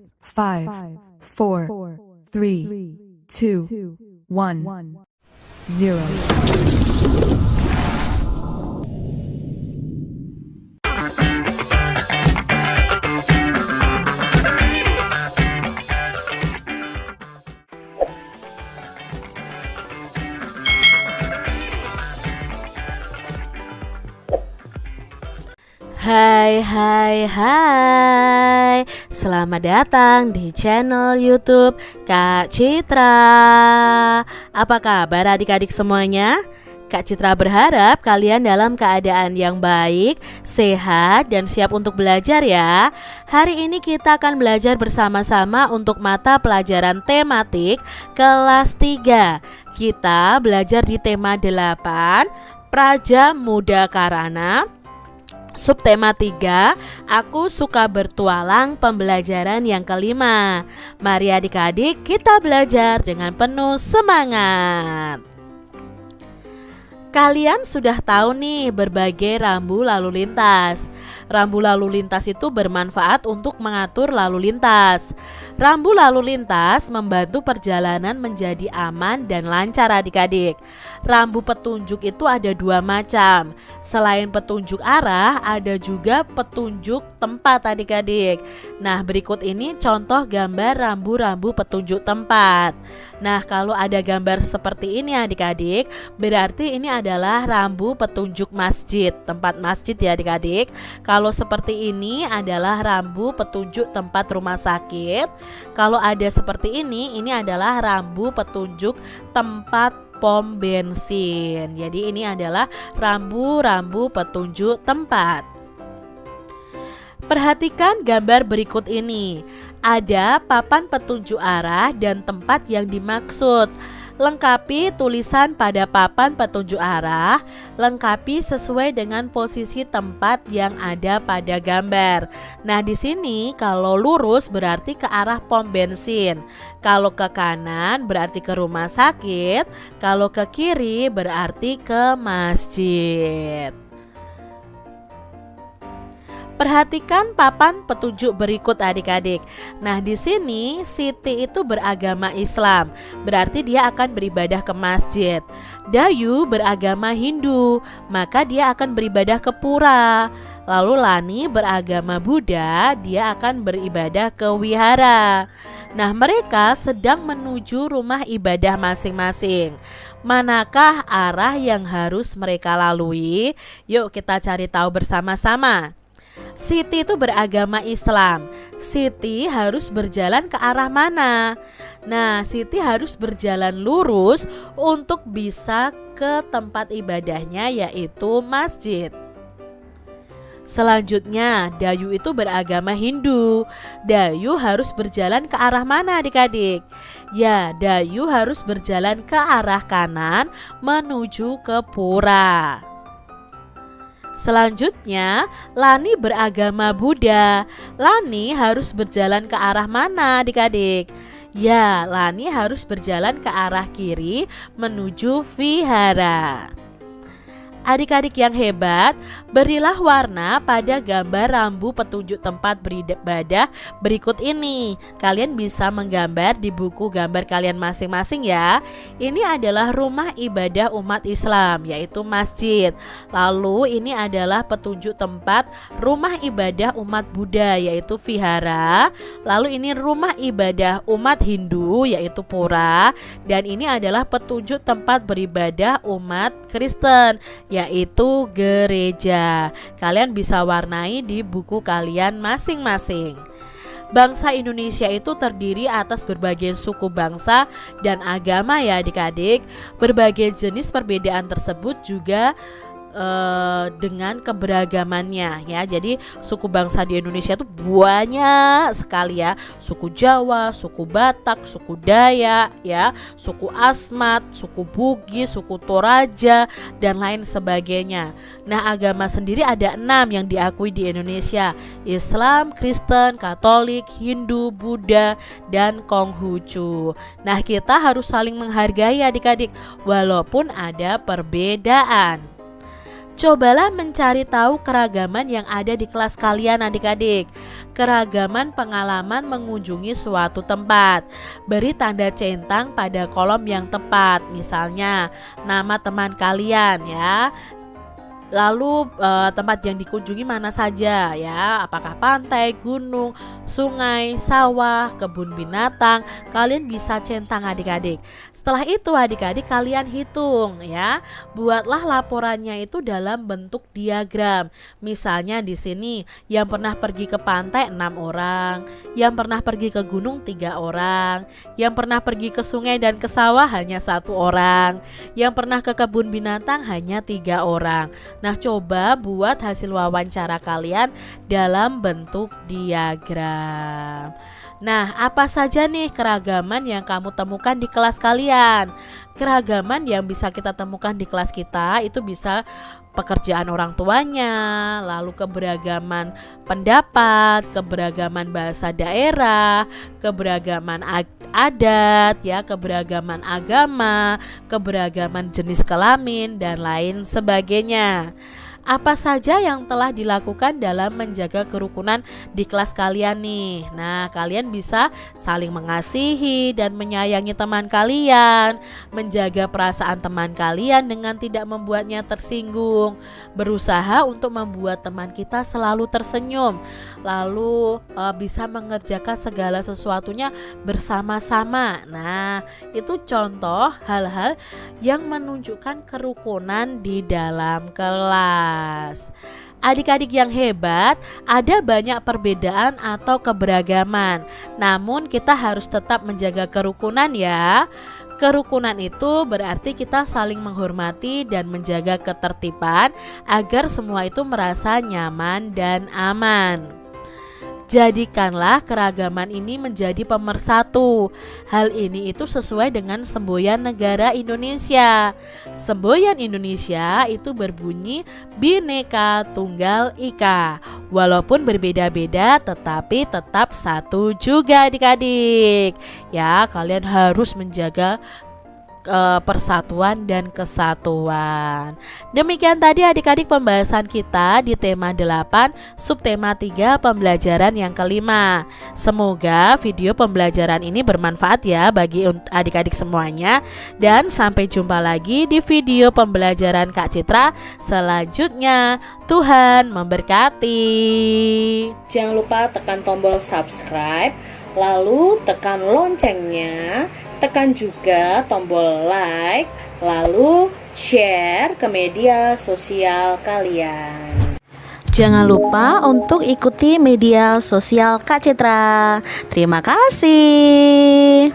5, 4, 3, 2, 1, 0. Hai, selamat datang di channel YouTube Kak Citra. Apa kabar adik-adik semuanya? Kak Citra berharap kalian dalam keadaan yang baik, sehat, dan siap untuk belajar ya. Hari ini kita akan belajar bersama-sama untuk mata pelajaran tematik kelas 3. Kita belajar di tema 8, Praja Muda Karana. Subtema 3, aku suka bertualang, pembelajaran yang kelima. Mari adik-adik kita belajar dengan penuh semangat. Kalian sudah tahu nih berbagai rambu lalu lintas. Rambu lalu lintas itu bermanfaat untuk mengatur lalu lintas. Rambu lalu lintas membantu perjalanan menjadi aman dan lancar adik-adik. Rambu petunjuk itu ada 2 macam. Selain petunjuk arah, ada juga petunjuk tempat adik-adik. Nah, berikut ini contoh gambar rambu-rambu petunjuk tempat. Nah, kalau ada gambar seperti ini adik-adik, berarti ini adalah rambu petunjuk masjid, tempat masjid ya adik-adik. Kalau seperti ini adalah rambu petunjuk tempat rumah sakit. Kalau ada seperti ini adalah rambu petunjuk tempat pom bensin. Jadi ini adalah rambu-rambu petunjuk tempat. Perhatikan gambar berikut ini. Ada papan petunjuk arah dan tempat yang dimaksud. Lengkapi tulisan pada papan petunjuk arah. Lengkapi sesuai dengan posisi tempat yang ada pada gambar. Nah, di sini kalau lurus berarti ke arah pom bensin. Kalau ke kanan berarti ke rumah sakit. Kalau ke kiri berarti ke masjid. Perhatikan papan petunjuk berikut adik-adik. Nah, di sini Siti itu beragama Islam, berarti dia akan beribadah ke masjid. Dayu beragama Hindu, maka dia akan beribadah ke pura. Lalu Lani beragama Buddha, dia akan beribadah ke wihara. Nah, mereka sedang menuju rumah ibadah masing-masing. Manakah arah yang harus mereka lalui? Yuk kita cari tahu bersama-sama. Siti itu beragama Islam. Siti harus berjalan ke arah mana? Nah, Siti harus berjalan lurus untuk bisa ke tempat ibadahnya, yaitu masjid. Selanjutnya, Dayu itu beragama Hindu. Dayu harus berjalan ke arah mana adik-adik? Ya, Dayu harus berjalan ke arah kanan menuju ke pura. Selanjutnya, Lani beragama Buddha. Lani harus berjalan ke arah mana adik-adik? Ya, Lani harus berjalan ke arah kiri menuju vihara. Adik-adik yang hebat, berilah warna pada gambar rambu petunjuk tempat beribadah berikut ini. Kalian bisa menggambar di buku gambar kalian masing-masing ya. Ini adalah rumah ibadah umat Islam, yaitu masjid. Lalu ini adalah petunjuk tempat rumah ibadah umat Buddha, yaitu vihara. Lalu ini rumah ibadah umat Hindu, yaitu pura. Dan ini adalah petunjuk tempat beribadah umat Kristen, yaitu gereja. Kalian bisa warnai di buku kalian masing-masing. Bangsa Indonesia itu terdiri atas berbagai suku bangsa dan agama ya adik-adik. Berbagai jenis perbedaan tersebut juga dengan keberagamannya ya. Jadi suku bangsa di Indonesia itu banyak sekali ya. Suku Jawa, suku Batak, suku Dayak ya, suku Asmat, suku Bugis, suku Toraja dan lain sebagainya. Nah, agama sendiri ada 6 yang diakui di Indonesia: Islam, Kristen, Katolik, Hindu, Buddha, dan Konghucu. Nah, kita harus saling menghargai adik-adik walaupun ada perbedaan. Cobalah mencari tahu keragaman yang ada di kelas kalian adik-adik. Keragaman pengalaman mengunjungi suatu tempat. Beri tanda centang pada kolom yang tepat. Misalnya nama teman kalian ya. Lalu tempat yang dikunjungi mana saja ya, apakah pantai, gunung, sungai, sawah, kebun binatang. Kalian bisa centang adik-adik. Setelah itu adik-adik kalian hitung ya. Buatlah laporannya itu dalam bentuk diagram. Misalnya di sini yang pernah pergi ke pantai 6 orang, yang pernah pergi ke gunung 3 orang, yang pernah pergi ke sungai dan ke sawah hanya 1 orang, yang pernah ke kebun binatang hanya 3 orang. Nah, coba buat hasil wawancara kalian dalam bentuk diagram. Nah, apa saja nih keragaman yang kamu temukan di kelas kalian? Keragaman yang bisa kita temukan di kelas kita itu bisa pekerjaan orang tuanya, lalu keberagaman pendapat, keberagaman bahasa daerah, keberagaman adat ya, keberagaman agama, keberagaman jenis kelamin dan lain sebagainya. Apa saja yang telah dilakukan dalam menjaga kerukunan di kelas kalian nih? Nah, kalian bisa saling mengasihi dan menyayangi teman kalian, menjaga perasaan teman kalian dengan tidak membuatnya tersinggung, berusaha untuk membuat teman kita selalu tersenyum, lalu bisa mengerjakan segala sesuatunya bersama-sama. Nah, itu contoh hal-hal yang menunjukkan kerukunan di dalam kelas. Adik-adik yang hebat, ada banyak perbedaan atau keberagaman. Namun kita harus tetap menjaga kerukunan ya. Kerukunan itu berarti kita saling menghormati dan menjaga ketertiban agar semua itu merasa nyaman dan aman. Jadikanlah keragaman ini menjadi pemersatu. Hal ini itu sesuai dengan semboyan negara Indonesia. Semboyan Indonesia itu berbunyi Bhinneka Tunggal Ika. Walaupun berbeda-beda tetapi tetap satu juga adik-adik. Ya, kalian harus menjaga persatuan dan kesatuan. Demikian tadi adik-adik pembahasan kita di tema 8 subtema 3 pembelajaran yang kelima. Semoga video pembelajaran ini bermanfaat ya bagi adik-adik semuanya, dan sampai jumpa lagi di video pembelajaran Kak Citra selanjutnya. Tuhan memberkati. Jangan lupa tekan tombol subscribe, lalu tekan loncengnya, tekan juga tombol like, lalu share ke media sosial kalian. Jangan lupa untuk ikuti media sosial Kak Citra. Terima kasih.